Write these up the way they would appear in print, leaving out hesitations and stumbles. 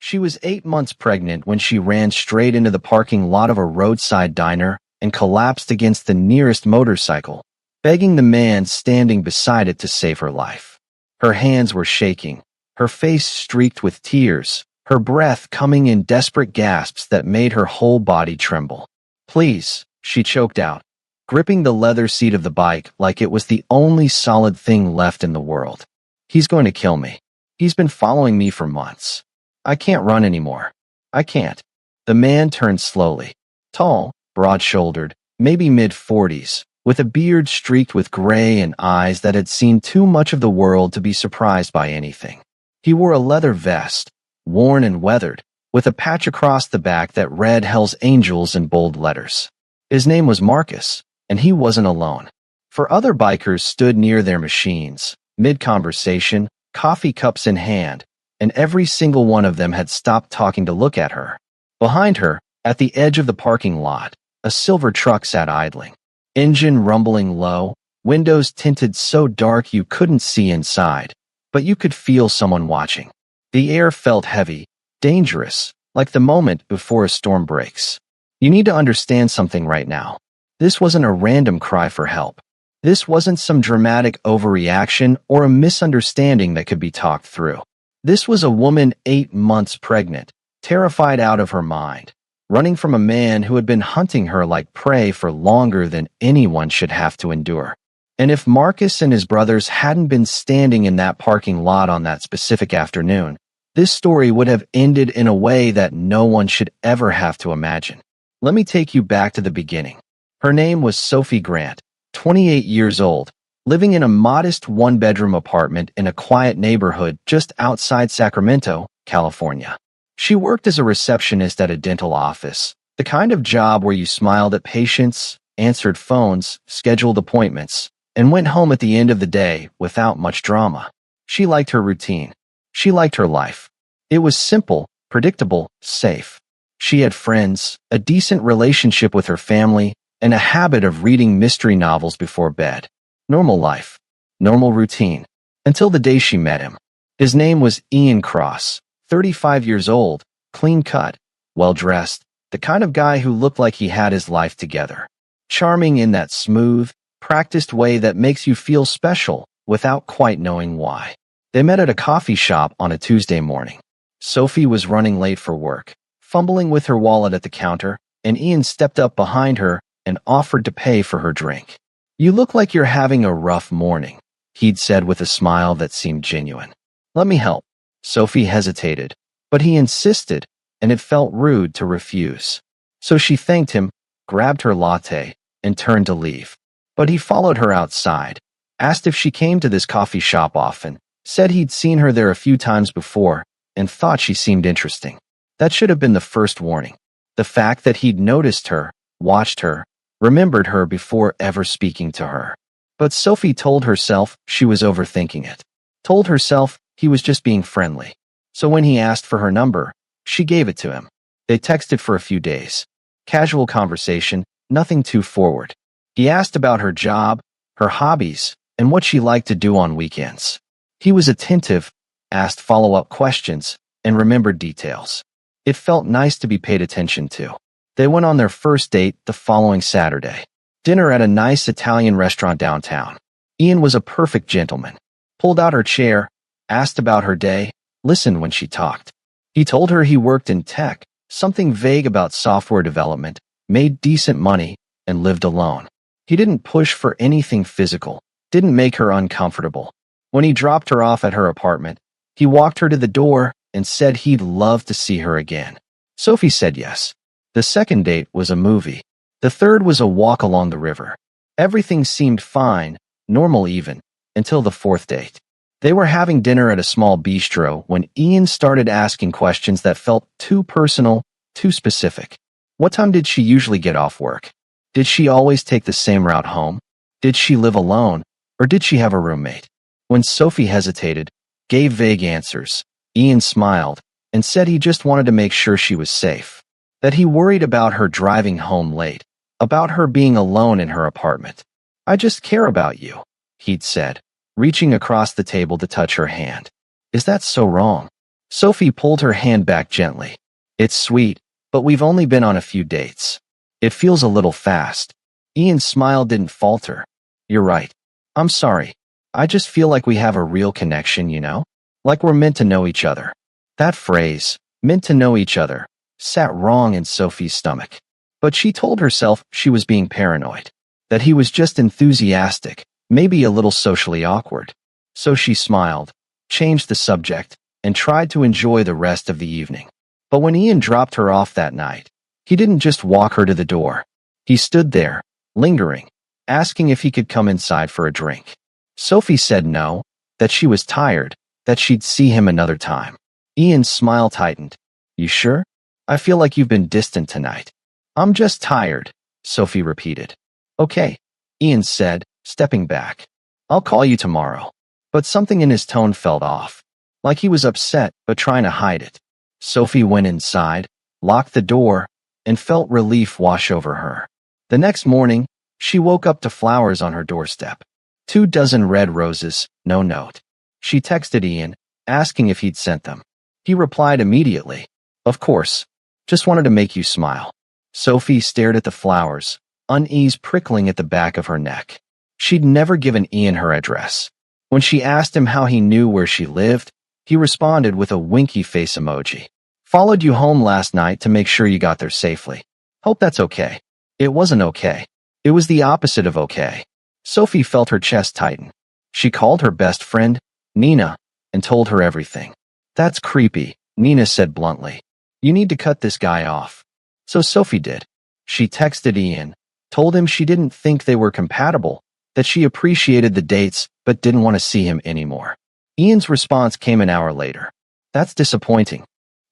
She was 8 months pregnant when she ran straight into the parking lot of a roadside diner and collapsed against the nearest motorcycle, begging the man standing beside it to save her life. Her hands were shaking, her face streaked with tears, her breath coming in desperate gasps that made her whole body tremble. "Please," she choked out, gripping the leather seat of the bike like it was the only solid thing left in the world. "He's going to kill me. He's been following me for months. I can't run anymore. I can't." The man turned slowly. Tall, broad-shouldered, maybe mid-40s, with a beard streaked with gray and eyes that had seen too much of the world to be surprised by anything. He wore a leather vest, worn and weathered, with a patch across the back that read Hell's Angels in bold letters. His name was Marcus, and he wasn't alone. For other bikers stood near their machines, mid-conversation, coffee cups in hand, and every single one of them had stopped talking to look at her. Behind her, at the edge of the parking lot, a silver truck sat idling. Engine rumbling low, windows tinted so dark you couldn't see inside, but you could feel someone watching. The air felt heavy, dangerous, like the moment before a storm breaks. You need to understand something right now. This wasn't a random cry for help. This wasn't some dramatic overreaction or a misunderstanding that could be talked through. This was a woman 8 months pregnant, terrified out of her mind, running from a man who had been hunting her like prey for longer than anyone should have to endure. And if Marcus and his brothers hadn't been standing in that parking lot on that specific afternoon, this story would have ended in a way that no one should ever have to imagine. Let me take you back to the beginning. Her name was Sophie Grant, 28 years old, living in a modest one-bedroom apartment in a quiet neighborhood just outside Sacramento, California. She worked as a receptionist at a dental office, the kind of job where you smiled at patients, answered phones, scheduled appointments, and went home at the end of the day without much drama. She liked her routine. She liked her life. It was simple, predictable, safe. She had friends, a decent relationship with her family, and a habit of reading mystery novels before bed. Normal life. Normal routine. Until the day she met him. His name was Ian Cross, 35 years old, clean-cut, well-dressed, the kind of guy who looked like he had his life together. Charming in that smooth, practiced way that makes you feel special without quite knowing why. They met at a coffee shop on a Tuesday morning. Sophie was running late for work, fumbling with her wallet at the counter, and Ian stepped up behind her and offered to pay for her drink. "You look like you're having a rough morning," he'd said with a smile that seemed genuine. "Let me help." Sophie hesitated, but he insisted, and it felt rude to refuse. So she thanked him, grabbed her latte, and turned to leave. But he followed her outside, asked if she came to this coffee shop often, said he'd seen her there a few times before, and thought she seemed interesting. That should have been the first warning. The fact that he'd noticed her, watched her, remembered her before ever speaking to her. But Sophie told herself she was overthinking it. Told herself he was just being friendly. So when he asked for her number, she gave it to him. They texted for a few days. Casual conversation, nothing too forward. He asked about her job, her hobbies, and what she liked to do on weekends. He was attentive, asked follow-up questions, and remembered details. It felt nice to be paid attention to. They went on their first date the following Saturday. Dinner at a nice Italian restaurant downtown. Ian was a perfect gentleman. Pulled out her chair, asked about her day, listened when she talked. He told her he worked in tech, something vague about software development, made decent money, and lived alone. He didn't push for anything physical, didn't make her uncomfortable. When he dropped her off at her apartment, he walked her to the door and said he'd love to see her again. Sophie said yes. The second date was a movie. The third was a walk along the river. Everything seemed fine, normal even, until the fourth date. They were having dinner at a small bistro when Ian started asking questions that felt too personal, too specific. What time did she usually get off work? Did she always take the same route home? Did she live alone, or did she have a roommate? When Sophie hesitated, gave vague answers, Ian smiled and said he just wanted to make sure she was safe. That he worried about her driving home late, about her being alone in her apartment. "I just care about you," he'd said, reaching across the table to touch her hand. "Is that so wrong?" Sophie pulled her hand back gently. It's sweet, but we've only been on a few dates. It feels a little fast. Ian's smile didn't falter. You're right. I'm sorry. I just feel like we have a real connection, you know? Like we're meant to know each other. That phrase, meant to know each other, sat wrong in Sophie's stomach. But she told herself she was being paranoid. That he was just enthusiastic, maybe a little socially awkward. So she smiled, changed the subject, and tried to enjoy the rest of the evening. But when Ian dropped her off that night, he didn't just walk her to the door. He stood there, lingering, asking if he could come inside for a drink. Sophie said no, that she was tired, that she'd see him another time. Ian's smile tightened. You sure? I feel like you've been distant tonight. I'm just tired, Sophie repeated. Okay, Ian said, stepping back. I'll call you tomorrow. But something in his tone felt off, like he was upset but trying to hide it. Sophie went inside, locked the door, and felt relief wash over her. The next morning, she woke up to flowers on her doorstep. 24 red roses, no note. She texted Ian, asking if he'd sent them. He replied immediately. Of course. Just wanted to make you smile. Sophie stared at the flowers, unease prickling at the back of her neck. She'd never given Ian her address. When she asked him how he knew where she lived, he responded with a winky face emoji. Followed you home last night to make sure you got there safely. Hope that's okay. It wasn't okay. It was the opposite of okay. Sophie felt her chest tighten. She called her best friend, Nina, and told her everything. That's creepy, Nina said bluntly. You need to cut this guy off. So Sophie did. She texted Ian, told him she didn't think they were compatible, that she appreciated the dates but didn't want to see him anymore. Ian's response came an hour later. That's disappointing.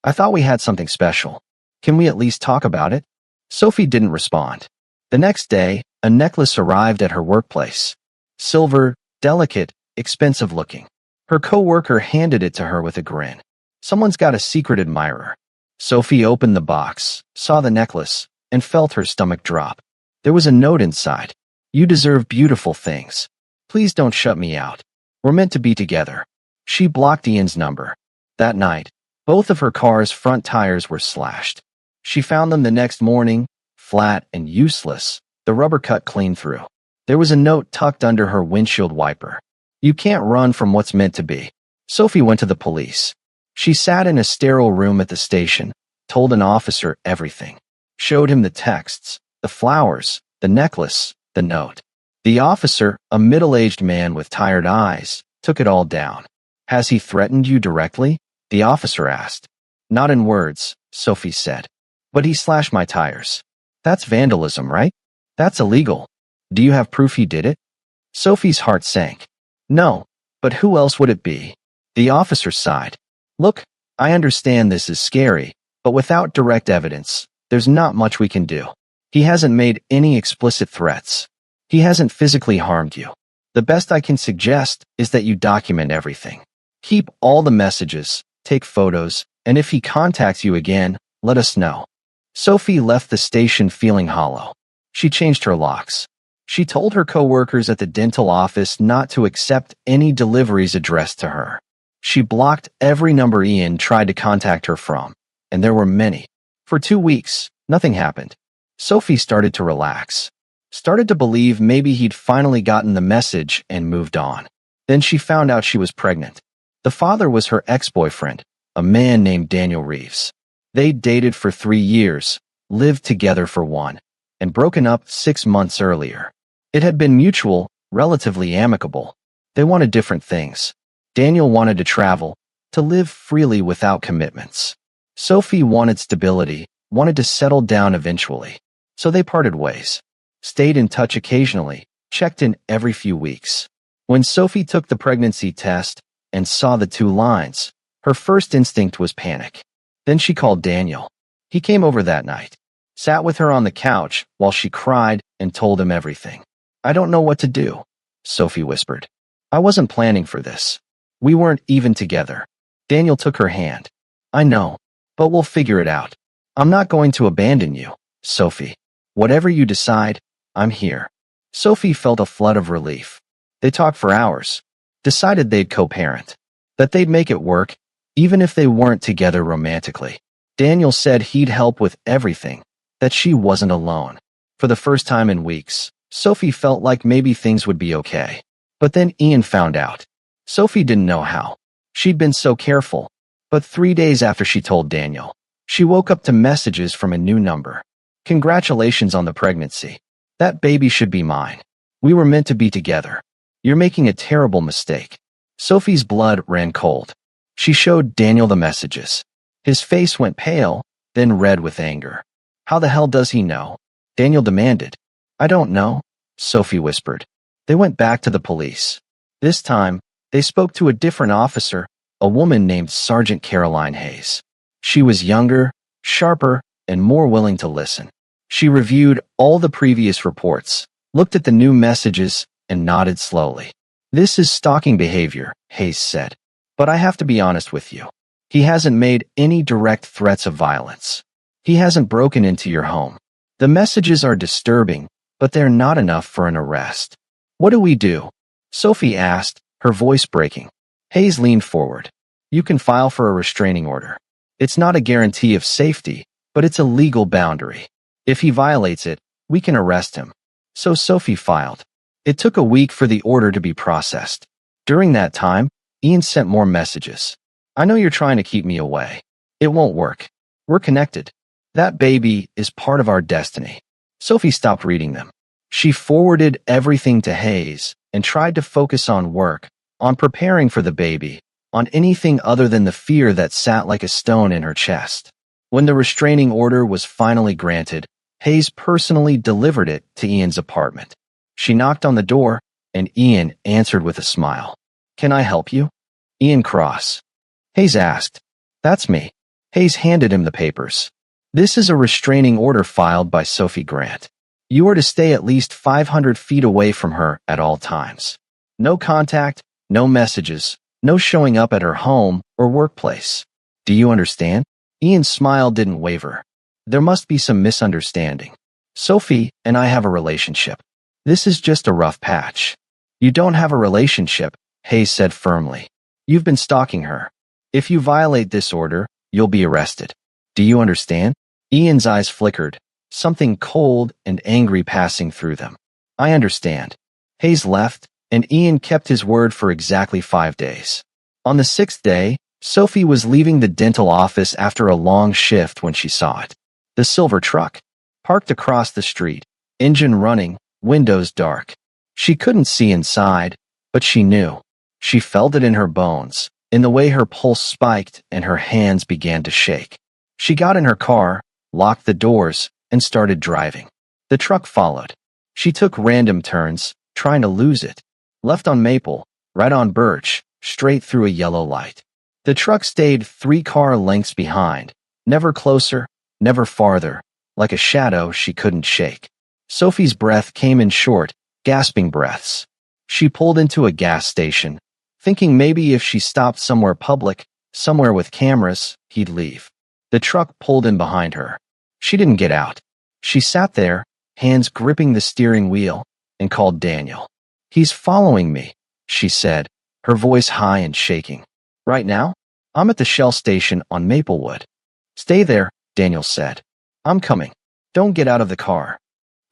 I thought we had something special. Can we at least talk about it? Sophie didn't respond. The next day, a necklace arrived at her workplace. Silver, delicate, expensive looking. Her coworker handed it to her with a grin. Someone's got a secret admirer. Sophie opened the box, saw the necklace, and felt her stomach drop. There was a note inside. You deserve beautiful things. Please don't shut me out. We're meant to be together. She blocked Ian's number. That night, both of her car's front tires were slashed. She found them the next morning, flat and useless, the rubber cut clean through. There was a note tucked under her windshield wiper. You can't run from what's meant to be. Sophie went to the police. She sat in a sterile room at the station, told an officer everything. Showed him the texts, the flowers, the necklace, the note. The officer, a middle-aged man with tired eyes, took it all down. Has he threatened you directly? The officer asked. Not in words, Sophie said. But he slashed my tires. That's vandalism, right? That's illegal. Do you have proof he did it? Sophie's heart sank. No, but who else would it be? The officer sighed. Look, I understand this is scary, but without direct evidence, there's not much we can do. He hasn't made any explicit threats. He hasn't physically harmed you. The best I can suggest is that you document everything. Keep all the messages, take photos, and if he contacts you again, let us know. Sophie left the station feeling hollow. She changed her locks. She told her coworkers at the dental office not to accept any deliveries addressed to her. She blocked every number Ian tried to contact her from, and there were many. For 2 weeks, nothing happened. Sophie started to relax. Started to believe maybe he'd finally gotten the message and moved on. Then she found out she was pregnant. The father was her ex-boyfriend, a man named Daniel Reeves. They'd dated for 3 years, lived together for 1, and broken up 6 months earlier. It had been mutual, relatively amicable. They wanted different things. Daniel wanted to travel, to live freely without commitments. Sophie wanted stability, wanted to settle down eventually. So they parted ways. Stayed in touch occasionally, checked in every few weeks. When Sophie took the pregnancy test and saw the 2 lines, her first instinct was panic. Then she called Daniel. He came over that night, sat with her on the couch while she cried and told him everything. I don't know what to do, Sophie whispered. I wasn't planning for this. We weren't even together. Daniel took her hand. I know, but we'll figure it out. I'm not going to abandon you, Sophie. Whatever you decide, I'm here. Sophie felt a flood of relief. They talked for hours. Decided they'd co-parent. That they'd make it work, even if they weren't together romantically. Daniel said he'd help with everything, that she wasn't alone. For the first time in weeks, Sophie felt like maybe things would be okay. But then Ian found out. Sophie didn't know how. She'd been so careful. But 3 days after she told Daniel, she woke up to messages from a new number. Congratulations on the pregnancy. That baby should be mine. We were meant to be together. You're making a terrible mistake. Sophie's blood ran cold. She showed Daniel the messages. His face went pale, then red with anger. How the hell does he know? Daniel demanded. I don't know, Sophie whispered. They went back to the police. This time, they spoke to a different officer, a woman named Sergeant Caroline Hayes. She was younger, sharper, and more willing to listen. She reviewed all the previous reports, looked at the new messages, and nodded slowly. This is stalking behavior, Hayes said. But I have to be honest with you. He hasn't made any direct threats of violence. He hasn't broken into your home. The messages are disturbing, but they're not enough for an arrest. What do we do? Sophie asked, her voice breaking. Hayes leaned forward. You can file for a restraining order. It's not a guarantee of safety, but it's a legal boundary. If he violates it, we can arrest him. So Sophie filed. It took a week for the order to be processed. During that time, Ian sent more messages. I know you're trying to keep me away. It won't work. We're connected. That baby is part of our destiny. Sophie stopped reading them. She forwarded everything to Hayes and tried to focus on work, on preparing for the baby, on anything other than the fear that sat like a stone in her chest. When the restraining order was finally granted, Hayes personally delivered it to Ian's apartment. She knocked on the door, and Ian answered with a smile. Can I help you? Ian Cross. Hayes asked. That's me. Hayes handed him the papers. This is a restraining order filed by Sophie Grant. You are to stay at least 500 feet away from her at all times. No contact, no messages, no showing up at her home or workplace. Do you understand? Ian's smile didn't waver. There must be some misunderstanding. Sophie and I have a relationship. This is just a rough patch. You don't have a relationship, Hayes said firmly. You've been stalking her. If you violate this order, you'll be arrested. Do you understand? Ian's eyes flickered, something cold and angry passing through them. I understand. Hayes left, and Ian kept his word for exactly 5 days. On the 6th day, Sophie was leaving the dental office after a long shift when she saw it. The silver truck, parked across the street, engine running, windows dark. She couldn't see inside, but she knew. She felt it in her bones, in the way her pulse spiked and her hands began to shake. She got in her car, locked the doors, and started driving. The truck followed. She took random turns, trying to lose it. Left on Maple, right on Birch, straight through a yellow light. The truck stayed 3 car lengths behind, never closer, never farther, like a shadow she couldn't shake. Sophie's breath came in short, gasping breaths. She pulled into a gas station, thinking maybe if she stopped somewhere public, somewhere with cameras, he'd leave. The truck pulled in behind her. She didn't get out. She sat there, hands gripping the steering wheel, and called Daniel. He's following me, she said, her voice high and shaking. Right now? I'm at the Shell station on Maplewood. Stay there, Daniel said. I'm coming. Don't get out of the car.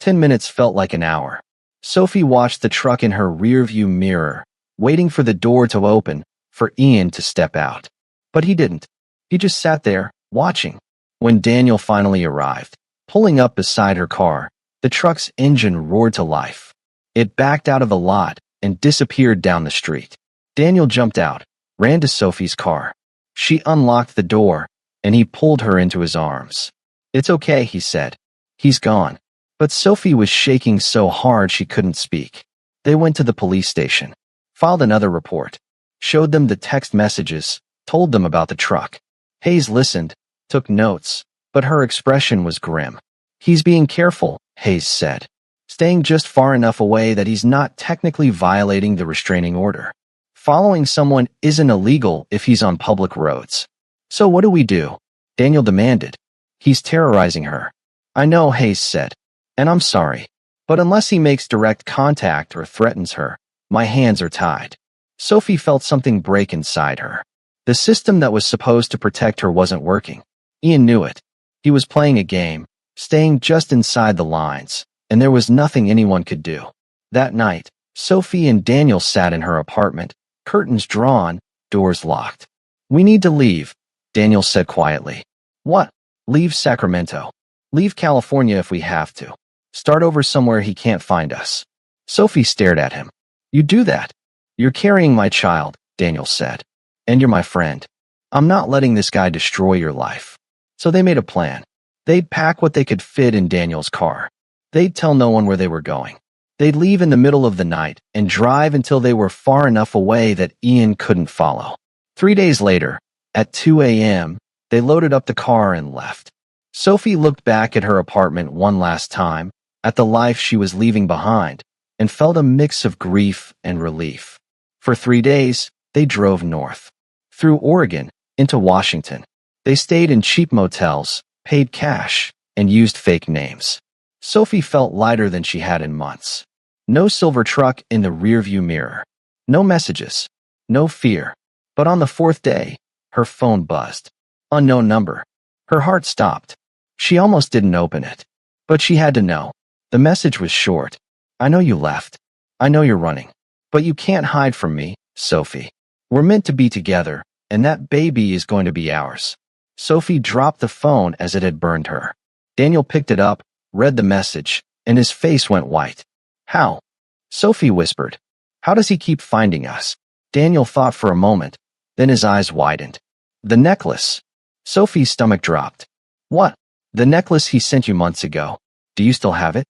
10 minutes felt like an hour. Sophie watched the truck in her rearview mirror, waiting for the door to open, for Ian to step out. But he didn't. He just sat there, watching. When Daniel finally arrived, pulling up beside her car, the truck's engine roared to life. It backed out of the lot and disappeared down the street. Daniel jumped out, ran to Sophie's car. She unlocked the door, and he pulled her into his arms. It's okay, he said. He's gone. But Sophie was shaking so hard she couldn't speak. They went to the police station, filed another report, showed them the text messages, told them about the truck. Hayes listened, took notes, but her expression was grim. He's being careful, Hayes said, staying just far enough away that he's not technically violating the restraining order. Following someone isn't illegal if he's on public roads. So what do we do? Daniel demanded. He's terrorizing her. I know, Hayes said, and I'm sorry, but unless he makes direct contact or threatens her, my hands are tied. Sophie felt something break inside her. The system that was supposed to protect her wasn't working. Ian knew it. He was playing a game, staying just inside the lines, and there was nothing anyone could do. That night, Sophie and Daniel sat in her apartment, curtains drawn, doors locked. "We need to leave," Daniel said quietly. "What? Leave Sacramento. Leave California if we have to. Start over somewhere he can't find us." Sophie stared at him. "You do that? You're carrying my child," Daniel said. "And you're my friend. I'm not letting this guy destroy your life." So they made a plan. They'd pack what they could fit in Daniel's car. They'd tell no one where they were going. They'd leave in the middle of the night and drive until they were far enough away that Ian couldn't follow. 3 days later, at 2 a.m., they loaded up the car and left. Sophie looked back at her apartment one last time, at the life she was leaving behind, and felt a mix of grief and relief. For 3 days, they drove north. Through Oregon, into Washington. They stayed in cheap motels, paid cash, and used fake names. Sophie felt lighter than she had in months. No silver truck in the rearview mirror. No messages. No fear. But on the 4th day, her phone buzzed. Unknown number. Her heart stopped. She almost didn't open it. But she had to know. The message was short. "I know you left. I know you're running. But you can't hide from me, Sophie. We're meant to be together, and that baby is going to be ours." Sophie dropped the phone as it had burned her. Daniel picked it up, read the message, and his face went white. "How?" Sophie whispered. "How does he keep finding us?" Daniel thought for a moment, then his eyes widened. "The necklace." Sophie's stomach dropped. "What?" "The necklace he sent you months ago. Do you still have it?"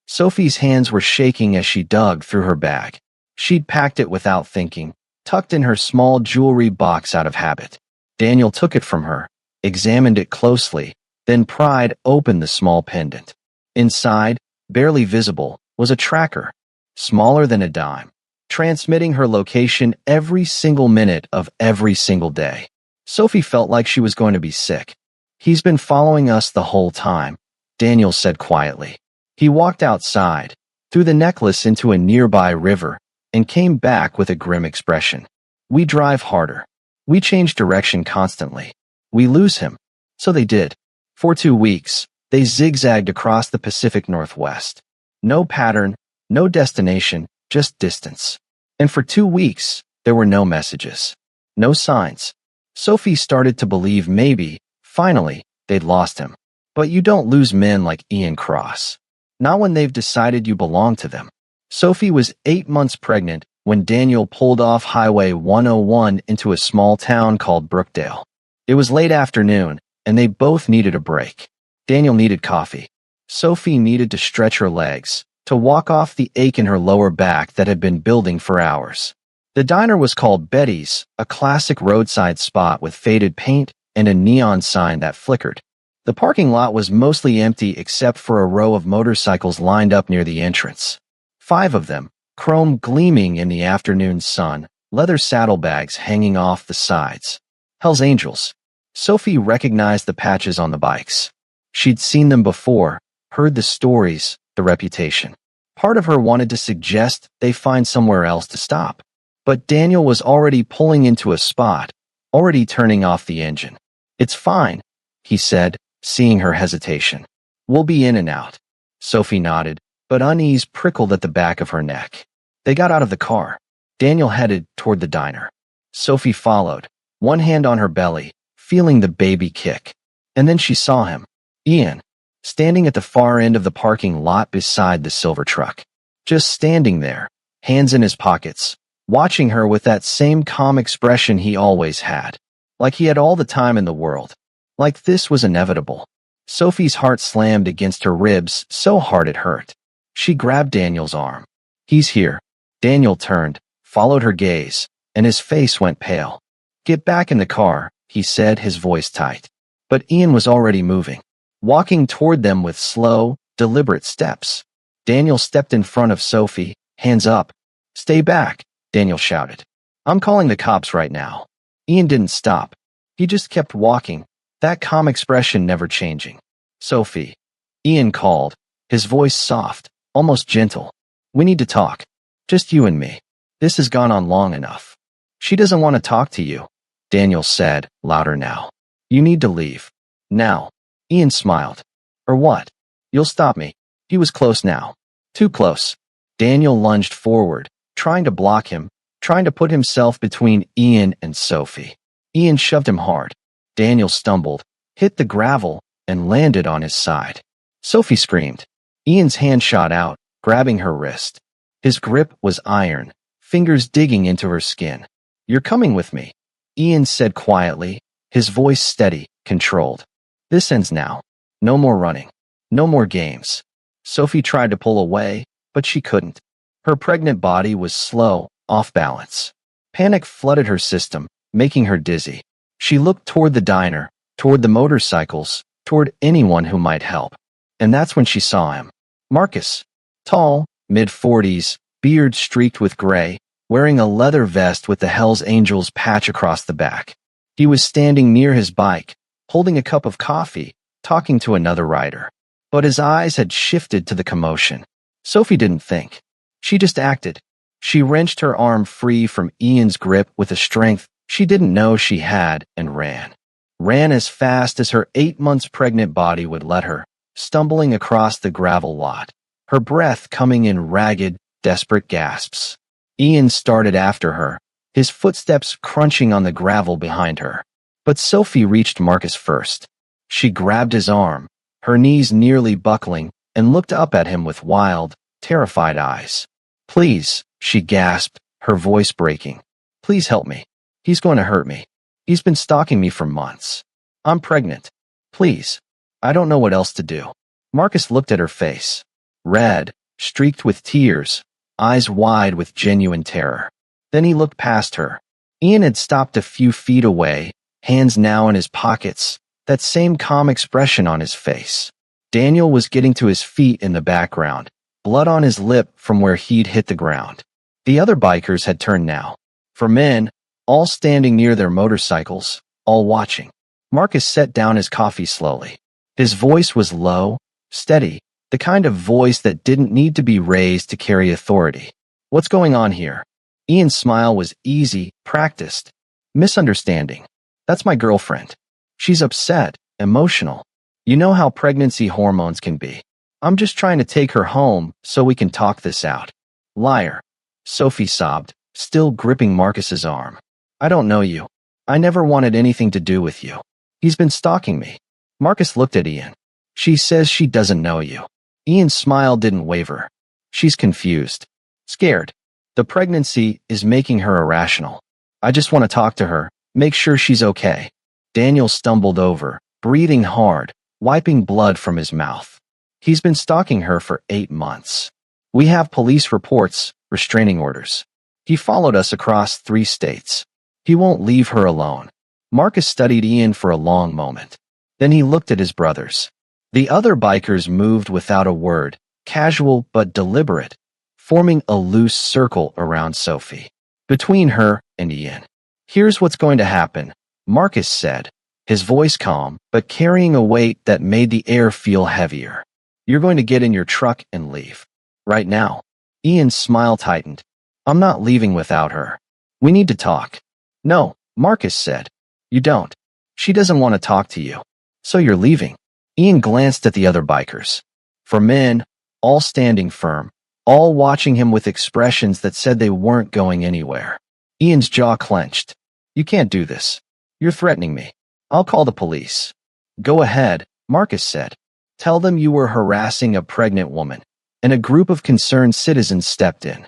Sophie's hands were shaking as she dug through her bag. She'd packed it without thinking, tucked in her small jewelry box out of habit. Daniel took it from her, examined it closely, then pried open the small pendant. Inside, barely visible, was a tracker, smaller than a dime, transmitting her location every single minute of every single day. Sophie felt like she was going to be sick. "He's been following us the whole time," Daniel said quietly. He walked outside, threw the necklace into a nearby river, and came back with a grim expression. "We drive harder. We change direction constantly. We lose him." So they did. For 2 weeks, they zigzagged across the Pacific Northwest. No pattern, no destination, just distance. And for 2 weeks, there were no messages. No signs. Sophie started to believe maybe, finally, they'd lost him. But you don't lose men like Ian Cross. Not when they've decided you belong to them. Sophie was 8 months pregnant when Daniel pulled off Highway 101 into a small town called Brookdale. It was late afternoon, and they both needed a break. Daniel needed coffee. Sophie needed to stretch her legs, to walk off the ache in her lower back that had been building for hours. The diner was called Betty's, a classic roadside spot with faded paint and a neon sign that flickered. The parking lot was mostly empty except for a row of motorcycles lined up near the entrance. 5 of them, chrome gleaming in the afternoon sun, leather saddlebags hanging off the sides. Hell's Angels. Sophie recognized the patches on the bikes. She'd seen them before, heard the stories, the reputation. Part of her wanted to suggest they find somewhere else to stop. But Daniel was already pulling into a spot, already turning off the engine. "It's fine," he said, seeing her hesitation. "We'll be in and out." Sophie nodded, but unease prickled at the back of her neck. They got out of the car. Daniel headed toward the diner. Sophie followed, one hand on her belly, feeling the baby kick. And then she saw him, Ian, standing at the far end of the parking lot beside the silver truck. Just standing there, hands in his pockets, watching her with that same calm expression he always had. Like he had all the time in the world. Like this was inevitable. Sophie's heart slammed against her ribs so hard it hurt. She grabbed Daniel's arm. "He's here." Daniel turned, followed her gaze, and his face went pale. "Get back in the car," he said, his voice tight. But Ian was already moving, walking toward them with slow, deliberate steps. Daniel stepped in front of Sophie, hands up. "Stay back," Daniel shouted. "I'm calling the cops right now." Ian didn't stop. He just kept walking, that calm expression never changing. "Sophie," Ian called, his voice soft, almost gentle. "We need to talk. Just you and me. This has gone on long enough." "She doesn't want to talk to you." Daniel said, louder now. You need to leave. Now. Ian smiled. Or what? You'll stop me. He was close now. Too close. Daniel lunged forward, trying to block him, trying to put himself between Ian and Sophie. Ian shoved him hard. Daniel stumbled, hit the gravel, and landed on his side. Sophie screamed. Ian's hand shot out, grabbing her wrist. His grip was iron, fingers digging into her skin. You're coming with me, Ian said quietly, his voice steady, controlled. This ends now. No more running. No more games. Sophie tried to pull away, but she couldn't. Her pregnant body was slow, off balance. Panic flooded her system, making her dizzy. She looked toward the diner, toward the motorcycles, toward anyone who might help. And that's when she saw him. Marcus. Tall, mid-40s, beard streaked with gray, wearing a leather vest with the Hells Angels patch across the back. He was standing near his bike, holding a cup of coffee, talking to another rider. But his eyes had shifted to the commotion. Sophie didn't think. She just acted. She wrenched her arm free from Ian's grip with a strength she didn't know she had and ran. Ran as fast as her 8 months pregnant body would let her, stumbling across the gravel lot, her breath coming in ragged, desperate gasps. Ian started after her, his footsteps crunching on the gravel behind her. But Sophie reached Marcus first. She grabbed his arm, her knees nearly buckling, and looked up at him with wild, terrified eyes. Please, she gasped, her voice breaking. Please help me. He's going to hurt me. He's been stalking me for months. I'm pregnant. Please. I don't know what else to do. Marcus looked at her face. Red, streaked with tears, eyes wide with genuine terror. Then he looked past her. Ian had stopped a few feet away, hands now in his pockets, that same calm expression on his face. Daniel was getting to his feet in the background, blood on his lip from where he'd hit the ground. The other bikers had turned now. For men, all standing near their motorcycles, all watching. Marcus set down his coffee slowly. His voice was low, steady, the kind of voice that didn't need to be raised to carry authority. What's going on here? Ian's smile was easy, practiced. Misunderstanding. That's my girlfriend. She's upset, emotional. You know how pregnancy hormones can be. I'm just trying to take her home so we can talk this out. Liar. Sophie sobbed, still gripping Marcus's arm. I don't know you. I never wanted anything to do with you. He's been stalking me. Marcus looked at Ian. She says she doesn't know you. Ian's smile didn't waver. She's confused. Scared. The pregnancy is making her irrational. I just want to talk to her, make sure she's okay. Daniel stumbled over, breathing hard, wiping blood from his mouth. He's been stalking her for 8 months. We have police reports, restraining orders. He followed us across 3 states. He won't leave her alone. Marcus studied Ian for a long moment. Then he looked at his brothers. The other bikers moved without a word, casual but deliberate, forming a loose circle around Sophie, between her and Ian. Here's what's going to happen, Marcus said, his voice calm but carrying a weight that made the air feel heavier. You're going to get in your truck and leave. Right now. Ian's smile tightened. I'm not leaving without her. We need to talk. No, Marcus said. You don't. She doesn't want to talk to you. So you're leaving. Ian glanced at the other bikers. For men, all standing firm, all watching him with expressions that said they weren't going anywhere. Ian's jaw clenched. You can't do this. You're threatening me. I'll call the police. Go ahead, Marcus said. Tell them you were harassing a pregnant woman. And a group of concerned citizens stepped in.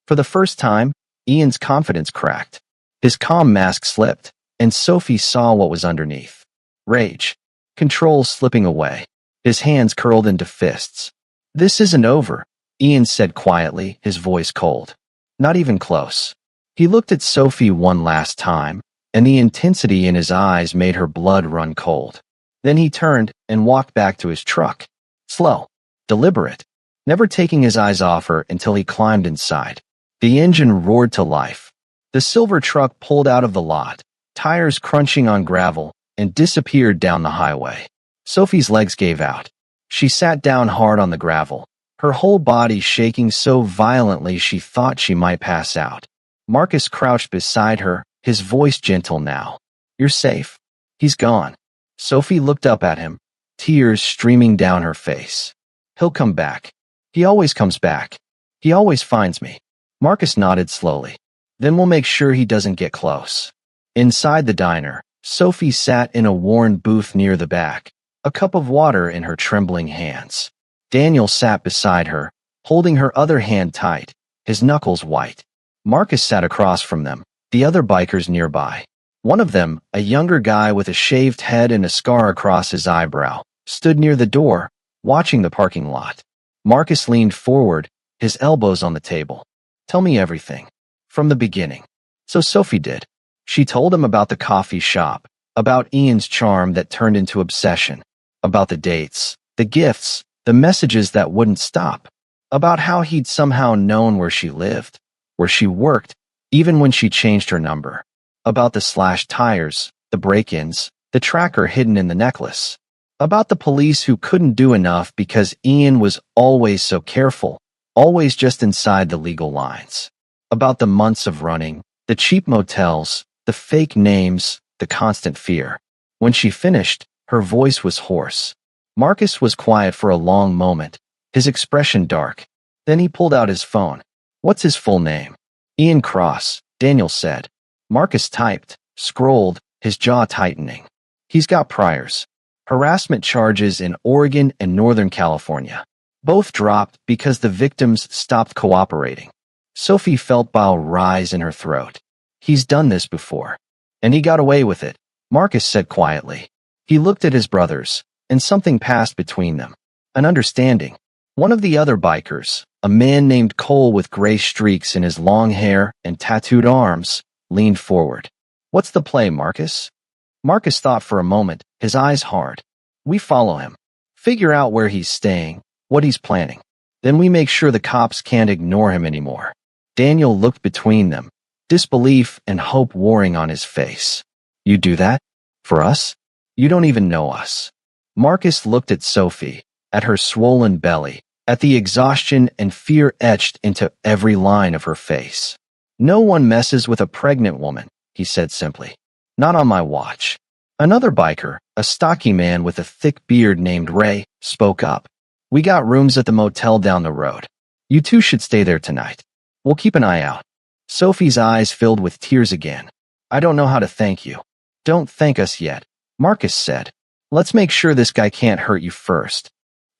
For the first time, Ian's confidence cracked. His calm mask slipped, and Sophie saw what was underneath. Rage. Control slipping away. His hands curled into fists. This isn't over, Ian said quietly, his voice cold. Not even close. He looked at Sophie one last time, and the intensity in his eyes made her blood run cold. Then he turned and walked back to his truck. Slow. Deliberate. Never taking his eyes off her until he climbed inside. The engine roared to life. The silver truck pulled out of the lot, tires crunching on gravel, and disappeared down the highway. Sophie's legs gave out. She sat down hard on the gravel, her whole body shaking so violently she thought she might pass out. Marcus crouched beside her, his voice gentle now. You're safe. He's gone. Sophie looked up at him, tears streaming down her face. He'll come back. He always comes back. He always finds me. Marcus nodded slowly. Then we'll make sure he doesn't get close. Inside the diner, Sophie sat in a worn booth near the back, a cup of water in her trembling hands. Daniel sat beside her, holding her other hand tight, his knuckles white. Marcus sat across from them, the other bikers nearby. One of them, a younger guy with a shaved head and a scar across his eyebrow, stood near the door, watching the parking lot. Marcus leaned forward, his elbows on the table. Tell me everything. From the beginning. So Sophie did. She told him about the coffee shop, about Ian's charm that turned into obsession, about the dates, the gifts, the messages that wouldn't stop, about how he'd somehow known where she lived, where she worked, even when she changed her number, about the slashed tires, the break-ins, the tracker hidden in the necklace, about the police who couldn't do enough because Ian was always so careful, always just inside the legal lines, about the months of running, the cheap motels, the fake names, the constant fear. When she finished, her voice was hoarse. Marcus was quiet for a long moment, his expression dark. Then he pulled out his phone. What's his full name? Ian Cross, Daniel said. Marcus typed, scrolled, his jaw tightening. He's got priors. Harassment charges in Oregon and Northern California. Both dropped because the victims stopped cooperating. Sophie felt bile rise in her throat. He's done this before. And he got away with it, Marcus said quietly. He looked at his brothers, and something passed between them. An understanding. One of the other bikers, a man named Cole with gray streaks in his long hair and tattooed arms, leaned forward. What's the play, Marcus? Marcus thought for a moment, his eyes hard. We follow him. Figure out where he's staying, what he's planning. Then we make sure the cops can't ignore him anymore. Daniel looked between them, disbelief and hope warring on his face. You do that? For us? You don't even know us. Marcus looked at Sophie, at her swollen belly, at the exhaustion and fear etched into every line of her face. No one messes with a pregnant woman, he said simply. Not on my watch. Another biker, a stocky man with a thick beard named Ray, spoke up. We got rooms at the motel down the road. You two should stay there tonight. We'll keep an eye out. Sophie's eyes filled with tears again. I don't know how to thank you. Don't thank us yet, Marcus said. Let's make sure this guy can't hurt you first.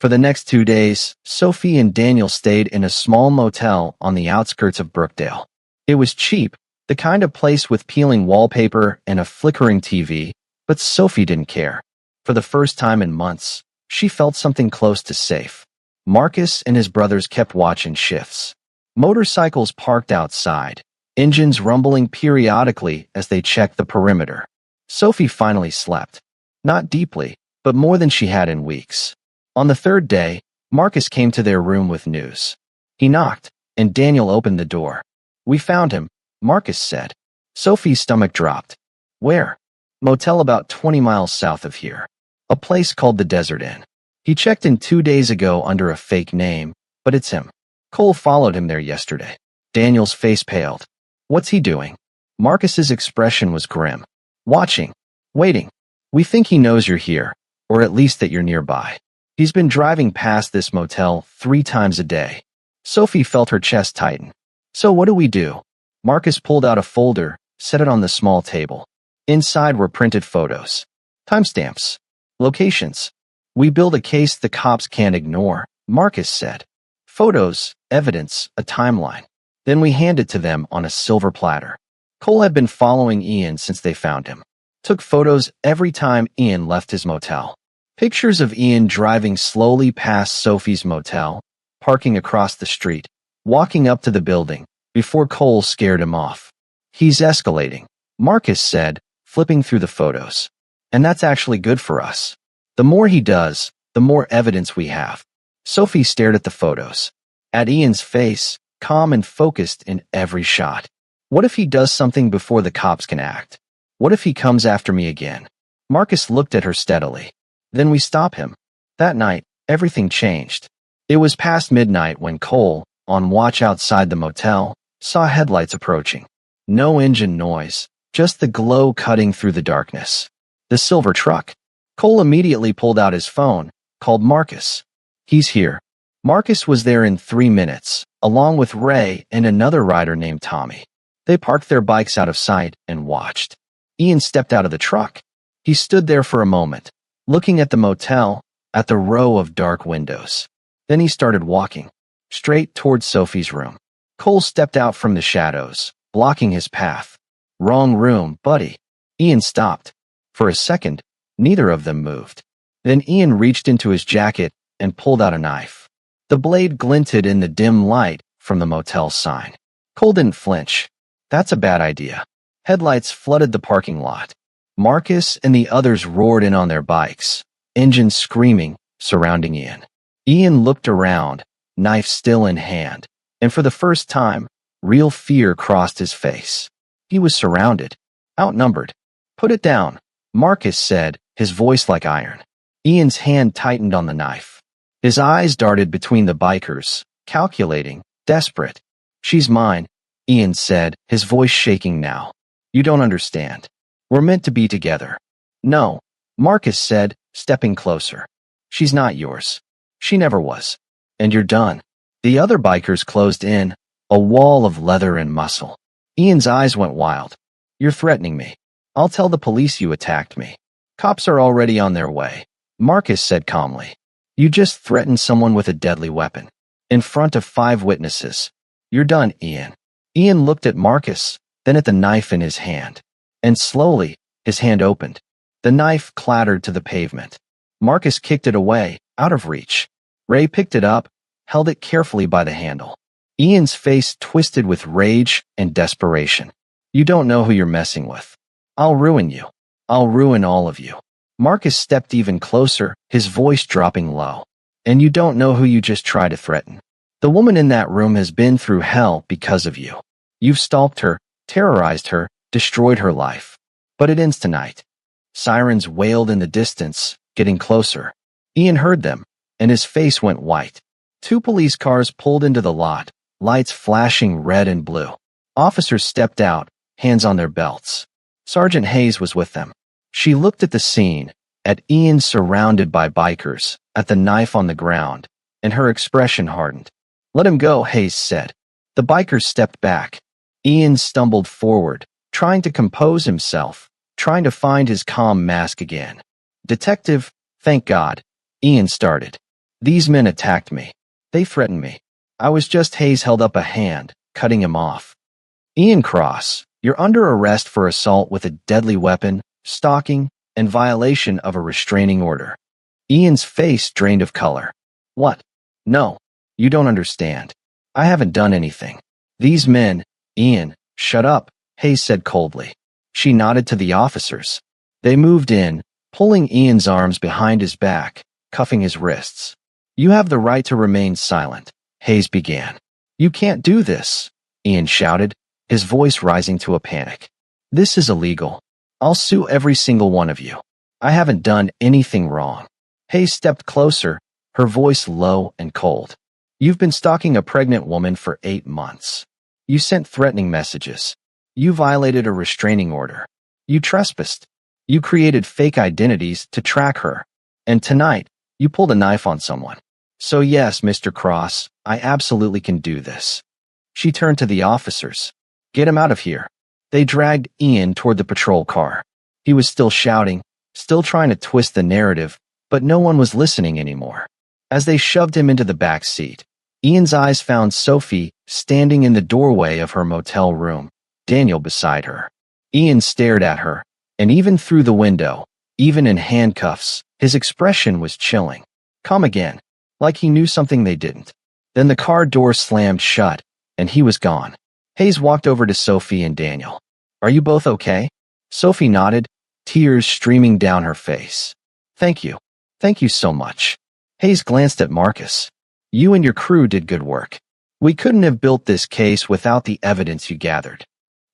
For the next 2 days, Sophie and Daniel stayed in a small motel on the outskirts of Brookdale. It was cheap, the kind of place with peeling wallpaper and a flickering TV, but Sophie didn't care. For the first time in months, she felt something close to safe. Marcus and his brothers kept watching shifts. Motorcycles parked outside, engines rumbling periodically as they checked the perimeter. Sophie finally slept. Not deeply, but more than she had in weeks. On the third day, Marcus came to their room with news. He knocked, and Daniel opened the door. We found him, Marcus said. Sophie's stomach dropped. Where? Motel about 20 miles south of here. A place called the Desert Inn. He checked in 2 days ago under a fake name, but it's him. Cole followed him there yesterday. Daniel's face paled. What's he doing? Marcus's expression was grim. Watching. Waiting. We think he knows you're here, or at least that you're nearby. He's been driving past this motel 3 times a day. Sophie felt her chest tighten. So what do we do? Marcus pulled out a folder, set it on the small table. Inside were printed photos. Timestamps. Locations. We build a case the cops can't ignore, Marcus said. Photos, evidence, a timeline. Then we hand it to them on a silver platter. Cole had been following Ian since they found him. Took photos every time Ian left his motel. Pictures of Ian driving slowly past Sophie's motel, parking across the street, walking up to the building, before Cole scared him off. He's escalating, Marcus said, flipping through the photos. And that's actually good for us. The more he does, the more evidence we have. Sophie stared at the photos. At Ian's face, calm and focused in every shot. What if he does something before the cops can act? What if he comes after me again? Marcus looked at her steadily. Then we stop him. That night, everything changed. It was past midnight when Cole, on watch outside the motel, saw headlights approaching. No engine noise, just the glow cutting through the darkness. The silver truck. Cole immediately pulled out his phone, called Marcus. He's here. Marcus was there in 3 minutes, along with Ray and another rider named Tommy. They parked their bikes out of sight and watched. Ian stepped out of the truck. He stood there for a moment, looking at the motel, at the row of dark windows. Then he started walking, straight towards Sophie's room. Cole stepped out from the shadows, blocking his path. Wrong room, buddy. Ian stopped. For a second, neither of them moved. Then Ian reached into his jacket and pulled out a knife. The blade glinted in the dim light from the motel sign. Cole didn't flinch. That's a bad idea. Headlights flooded the parking lot. Marcus and the others roared in on their bikes, engines screaming, surrounding Ian. Ian looked around, knife still in hand, and for the first time, real fear crossed his face. He was surrounded, outnumbered. Put it down, Marcus said, his voice like iron. Ian's hand tightened on the knife. His eyes darted between the bikers, calculating, desperate. She's mine, Ian said, his voice shaking now. You don't understand. We're meant to be together. No, Marcus said, stepping closer. She's not yours. She never was. And you're done. The other bikers closed in, a wall of leather and muscle. Ian's eyes went wild. You're threatening me. I'll tell the police you attacked me. Cops are already on their way, Marcus said calmly. You just threatened someone with a deadly weapon. In front of 5 witnesses. You're done, Ian. Ian looked at Marcus, then at the knife in his hand. And slowly, his hand opened. The knife clattered to the pavement. Marcus kicked it away, out of reach. Ray picked it up, held it carefully by the handle. Ian's face twisted with rage and desperation. You don't know who you're messing with. I'll ruin you. I'll ruin all of you. Marcus stepped even closer, his voice dropping low. And you don't know who you just tried to threaten. The woman in that room has been through hell because of you. You've stalked her, terrorized her, destroyed her life. But it ends tonight. Sirens wailed in the distance, getting closer. Ian heard them, and his face went white. 2 police cars pulled into the lot, lights flashing red and blue. Officers stepped out, hands on their belts. Sergeant Hayes was with them. She looked at the scene, at Ian surrounded by bikers, at the knife on the ground, and her expression hardened. Let him go, Hayes said. The bikers stepped back. Ian stumbled forward, trying to compose himself, trying to find his calm mask again. Detective, thank God, Ian started. These men attacked me. They threatened me. I was just Hayes held up a hand, cutting him off. Ian Cross, you're under arrest for assault with a deadly weapon, stalking, and violation of a restraining order. Ian's face drained of color. What? No, you don't understand. I haven't done anything. These men, Ian, shut up, Hayes said coldly. She nodded to the officers. They moved in, pulling Ian's arms behind his back, cuffing his wrists. You have the right to remain silent, Hayes began. You can't do this, Ian shouted, his voice rising to a panic. This is illegal. I'll sue every single one of you. I haven't done anything wrong. Hayes stepped closer, her voice low and cold. You've been stalking a pregnant woman for 8 months. You sent threatening messages. You violated a restraining order. You trespassed. You created fake identities to track her. And tonight, you pulled a knife on someone. So yes, Mr. Cross, I absolutely can do this. She turned to the officers. Get him out of here. They dragged Ian toward the patrol car. He was still shouting, still trying to twist the narrative, but no one was listening anymore. As they shoved him into the back seat, Ian's eyes found Sophie standing in the doorway of her motel room, Daniel beside her. Ian stared at her, and even through the window, even in handcuffs, his expression was chilling. Come again. Like he knew something they didn't. Then the car door slammed shut, and he was gone. Hayes walked over to Sophie and Daniel. Are you both okay? Sophie nodded, tears streaming down her face. Thank you. Thank you so much. Hayes glanced at Marcus. You and your crew did good work. We couldn't have built this case without the evidence you gathered.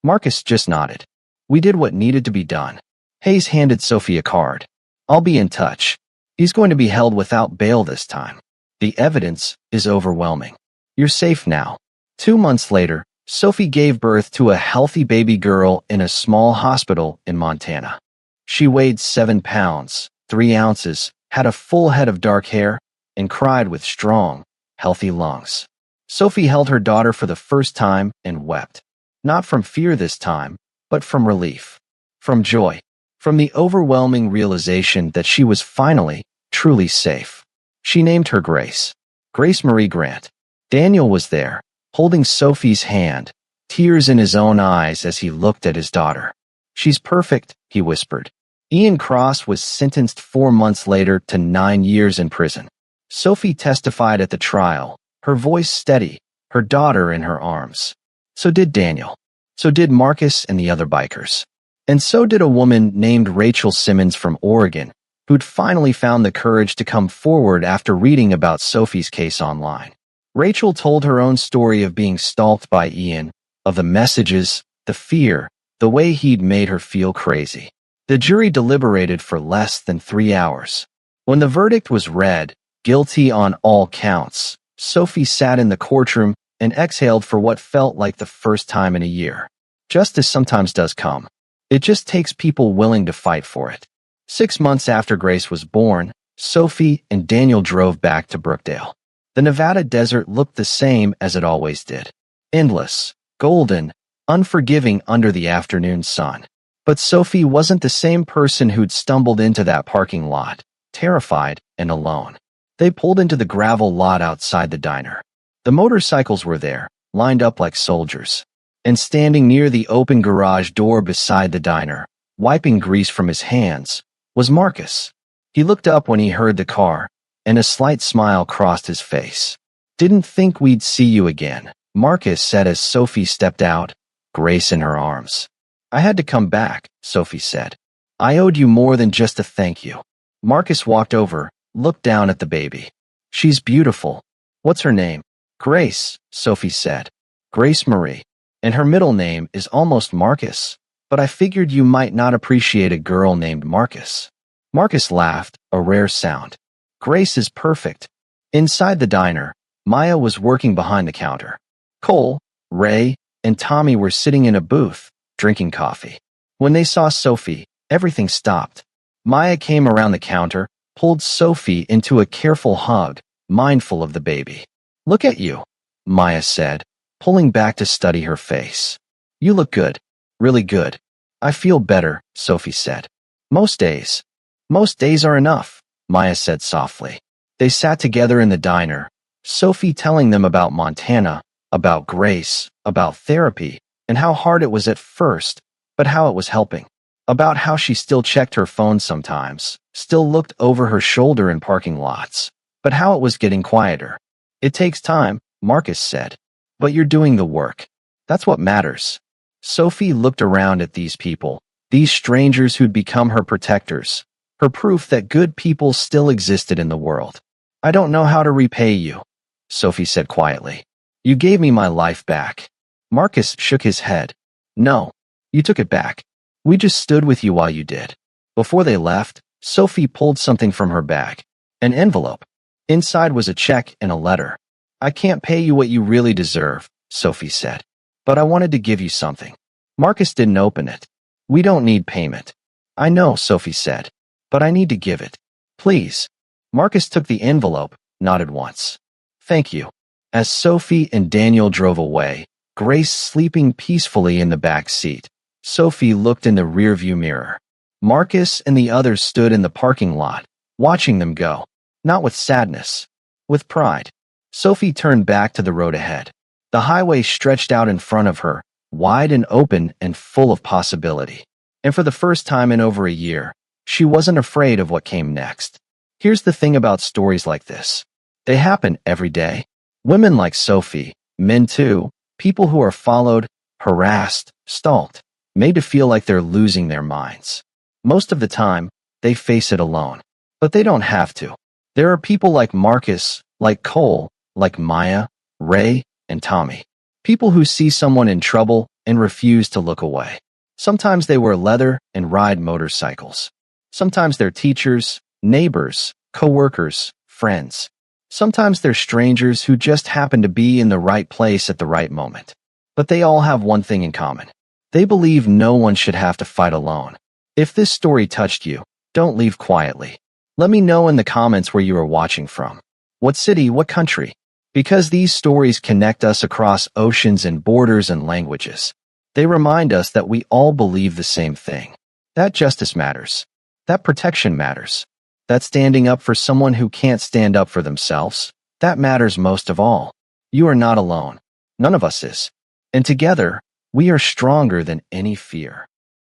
Marcus just nodded. We did what needed to be done. Hayes handed Sophie a card. I'll be in touch. He's going to be held without bail this time. The evidence is overwhelming. You're safe now. 2 months later, Sophie gave birth to a healthy baby girl in a small hospital in Montana. She weighed 7 pounds, 3 ounces, had a full head of dark hair, and cried with strong, healthy lungs. Sophie held her daughter for the first time and wept. Not from fear this time, but from relief. From joy. From the overwhelming realization that she was finally, truly safe. She named her Grace. Grace Marie Grant. Daniel was there, holding Sophie's hand, tears in his own eyes as he looked at his daughter. "She's perfect," he whispered. Ian Cross was sentenced 4 months later to 9 years in prison. Sophie testified at the trial, her voice steady, her daughter in her arms. So did Daniel. So did Marcus and the other bikers. And so did a woman named Rachel Simmons from Oregon, who'd finally found the courage to come forward after reading about Sophie's case online. Rachel told her own story of being stalked by Ian, of the messages, the fear, the way he'd made her feel crazy. The jury deliberated for less than 3 hours. When the verdict was read, guilty on all counts, Sophie sat in the courtroom and exhaled for what felt like the first time in a year. Justice sometimes does come. It just takes people willing to fight for it. 6 months after Grace was born, Sophie and Daniel drove back to Brookdale. The Nevada desert looked the same as it always did. Endless, golden, unforgiving under the afternoon sun. But Sophie wasn't the same person who'd stumbled into that parking lot, terrified and alone. They pulled into the gravel lot outside the diner. The motorcycles were there, lined up like soldiers. And standing near the open garage door beside the diner, wiping grease from his hands, was Marcus. He looked up when he heard the car, and a slight smile crossed his face. "Didn't think we'd see you again," Marcus said as Sophie stepped out, Grace in her arms. "I had to come back," Sophie said. "I owed you more than just a thank you." Marcus walked over, looked down at the baby. "She's beautiful. What's her name?" "Grace," Sophie said. "Grace Marie. And her middle name is almost Marcus, but I figured you might not appreciate a girl named Marcus." Marcus laughed, a rare sound. "Grace is perfect." Inside the diner, Maya was working behind the counter. Cole, Ray, and Tommy were sitting in a booth, drinking coffee. When they saw Sophie, everything stopped. Maya came around the counter, pulled Sophie into a careful hug, mindful of the baby. "Look at you," Maya said, pulling back to study her face. "You look good. Really good." "I feel better," Sophie said. Most days. Most days are enough," Maya said softly. They sat together in the diner, Sophie telling them about Montana, about Grace, about therapy, and how hard it was at first, but how it was helping. About how she still checked her phone sometimes, still looked over her shoulder in parking lots, but how it was getting quieter. "It takes time," Marcus said. "But you're doing the work. That's what matters." Sophie looked around at these people, these strangers who'd become her protectors, her proof that good people still existed in the world. "I don't know how to repay you," Sophie said quietly. "You gave me my life back." Marcus shook his head. "No, you took it back. We just stood with you while you did." Before they left, Sophie pulled something from her bag. An envelope. Inside was a check and a letter. "I can't pay you what you really deserve," Sophie said. "But I wanted to give you something." Marcus didn't open it. "We don't need payment." "I know," Sophie said, "but I need to give it. Please." Marcus took the envelope, nodded once. "Thank you." As Sophie and Daniel drove away, Grace sleeping peacefully in the back seat, Sophie looked in the rearview mirror. Marcus and the others stood in the parking lot, watching them go. Not with sadness, with pride. Sophie turned back to the road ahead. The highway stretched out in front of her, wide and open and full of possibility. And for the first time in over a year, she wasn't afraid of what came next. Here's the thing about stories like this. They happen every day. Women like Sophie, men too, people who are followed, harassed, stalked, made to feel like they're losing their minds. Most of the time, they face it alone. But they don't have to. There are people like Marcus, like Cole, like Maya, Ray, and Tommy. People who see someone in trouble and refuse to look away. Sometimes they wear leather and ride motorcycles. Sometimes they're teachers, neighbors, co-workers, friends. Sometimes they're strangers who just happen to be in the right place at the right moment. But they all have one thing in common. They believe no one should have to fight alone. If this story touched you, don't leave quietly. Let me know in the comments where you are watching from. What city, what country? Because these stories connect us across oceans and borders and languages. They remind us that we all believe the same thing. That justice matters. That protection matters. That standing up for someone who can't stand up for themselves, that matters most of all. You are not alone. None of us is. And together, we are stronger than any fear.